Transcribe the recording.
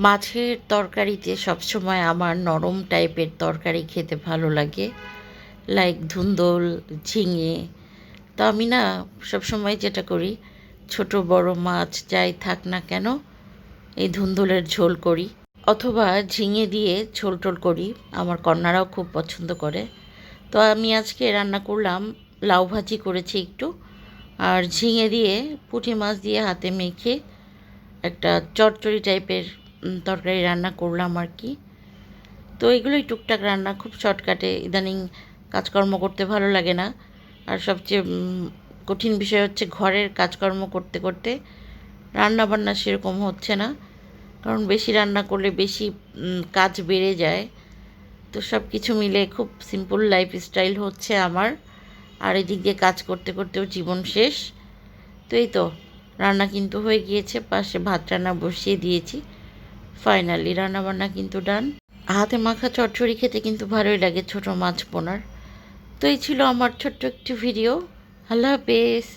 মাছের তরকারিতে সবসময় আমার নরম টাইপের তরকারি খেতে ভালো লাগে, লাইক ধুন্দুল, ঝিঙে। তো আমি না সবসময় যেটা করি, ছোট বড় মাছ যাই থাক না কেন এই ধুন্দুলের ঝোল করি, অথবা ঝিঙে দিয়ে ঝোল টোল করি। আমার কন্যারাও খুব পছন্দ করে। তো আমি আজকে রান্না করলাম, লাউ ভাজি করেছি একটু, আর ঝিঙে দিয়ে পুঁটি মাছ দিয়ে হাতে মেখে একটা চচ্চড়ি টাইপের তরকারি রান্না করলাম আর কি। তো এগুলোই টুকটাক রান্না, খুব শর্টকাটে। ইদানিং কাজকর্ম করতে ভালো লাগে না, আর সবচেয়ে কঠিন বিষয় হচ্ছে ঘরের কাজকর্ম করতে করতে রান্না বান্না সেরকম হচ্ছে না, কারণ বেশি রান্না করলে বেশি কাজ বেড়ে যায়। তো সব কিছু মিলে খুব সিম্পল লাইফস্টাইল হচ্ছে আমার, আর এদিক দিয়ে কাজ করতে করতেও জীবন শেষ। তো এই তো রান্না কিন্তু হয়ে গিয়েছে, পাশে ভাত রান্না বসিয়ে দিয়েছি। ফাইনালি রান্নাবান্না কিন্তু ডান। হাতে মাখা চচ্চড়ি খেতে কিন্তু ভালোই লাগে ছোট মাছ পোনার। তো এই ছিল আমার ছোট্ট একটি ভিডিও। আল্লাহ হাফেজ।